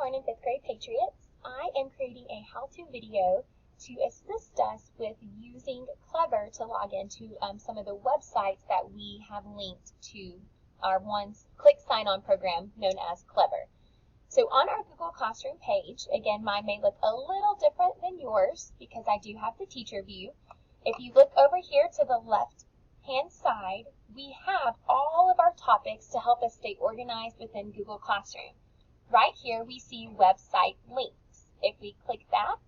morning, 5th grade Patriots. I am creating a how-to video to assist us with using Clever to log into some of the websites that we have linked to our one-click sign-on program known as Clever. So on our Google Classroom page, again, mine may look a little different than yours because I do have the teacher view. If you look over here to the left-hand side, we have all of our topics to help us stay organized within Google Classroom. Right here, we see website links. If we click that,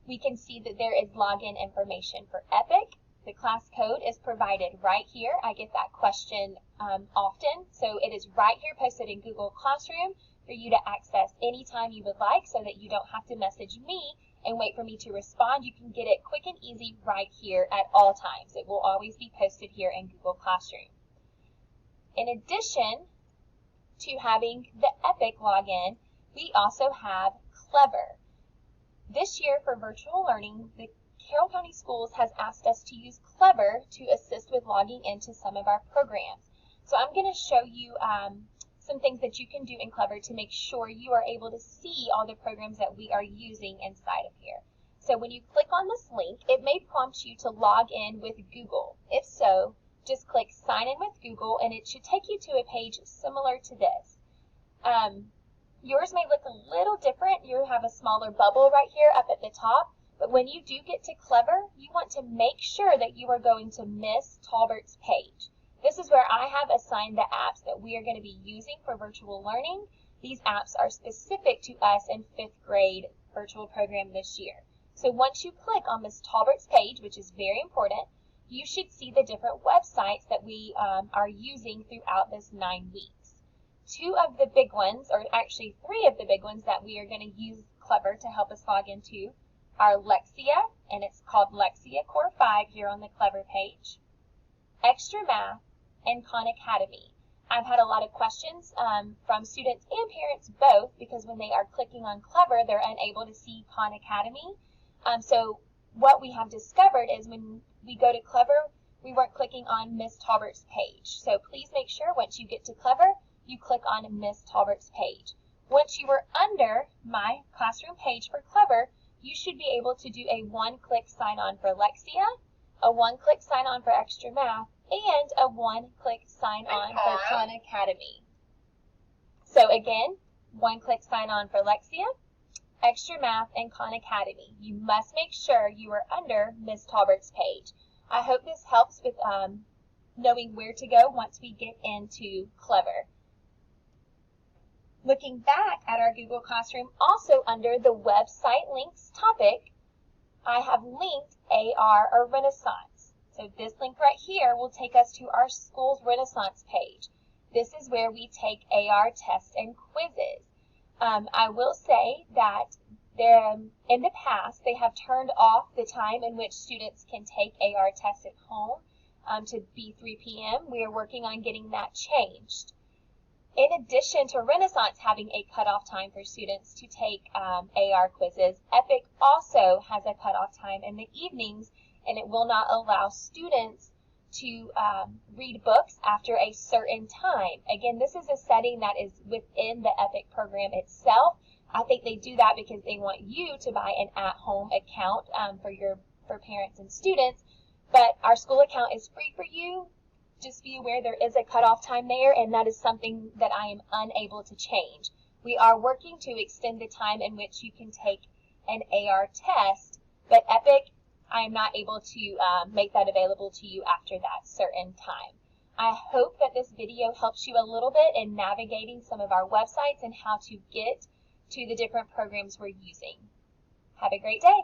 we can see that there is login information for Epic. The class code is provided right here. I get that question often, so it is right here posted in Google Classroom for you to access anytime you would like so that you don't have to message me and wait for me to respond. You can get it quick and easy right here at all times. It will always be posted here in Google Classroom. In addition to having the Epic login, we also have Clever. This year for virtual learning, the Carroll County Schools has asked us to use Clever to assist with logging into some of our programs. So I'm going to show you some things that you can do in Clever to make sure you are able to see all the programs that we are using inside of here. So when you click on this link, it may prompt you to log in with Google. If so, just click Sign in with Google and it should take you to a page similar to this. Yours may look a little different. You have a smaller bubble right here up at the top, but when you do get to Clever, you want to make sure that you are going to Miss Talbert's page. This is where I have assigned the apps that we are going to be using for virtual learning. These apps are specific to us in 5th grade virtual program this year. So once you click on Miss Talbert's page, which is very important, you should see the different websites that we are using throughout this 9 weeks. 2 of the big ones, or actually 3 of the big ones that we are going to use Clever to help us log into are Lexia, and it's called Lexia Core 5 here on the Clever page, Extra Math, and Khan Academy. I've had a lot of questions from students and parents both because when they are clicking on Clever, they're unable to see Khan Academy. So what we have discovered is when we go to Clever, we weren't clicking on Miss Talbert's page. So please make sure once you get to Clever, you click on Miss Talbert's page. Once you are under my classroom page for Clever, you should be able to do a one-click sign-on for Lexia, a one-click sign-on for Extra Math, and a one-click sign-on for Khan Academy. So again, one-click sign-on for Lexia, Extra Math, and Khan Academy. You must make sure you are under Miss Talbert's page. I hope this helps with knowing where to go once we get into Clever. Looking back at our Google Classroom, also under the website links topic, I have linked AR or Renaissance. So this link right here will take us to our school's Renaissance page. This is where we take AR tests and quizzes. I will say that in the past, they have turned off the time in which students can take AR tests at home to be 3 p.m. We are working on getting that changed. In addition to Renaissance having a cutoff time for students to take AR quizzes, Epic also has a cutoff time in the evenings, and it will not allow students to read books after a certain time. Again, this is a setting that is within the Epic program itself. I think they do that because they want you to buy an at-home account for parents and students, but our school account is free for you. Just be aware there is a cutoff time there, and that is something that I am unable to change. We are working to extend the time in which you can take an AR test, but Epic, I am not able to make that available to you after that certain time. I hope that this video helps you a little bit in navigating some of our websites and how to get to the different programs we're using. Have a great day.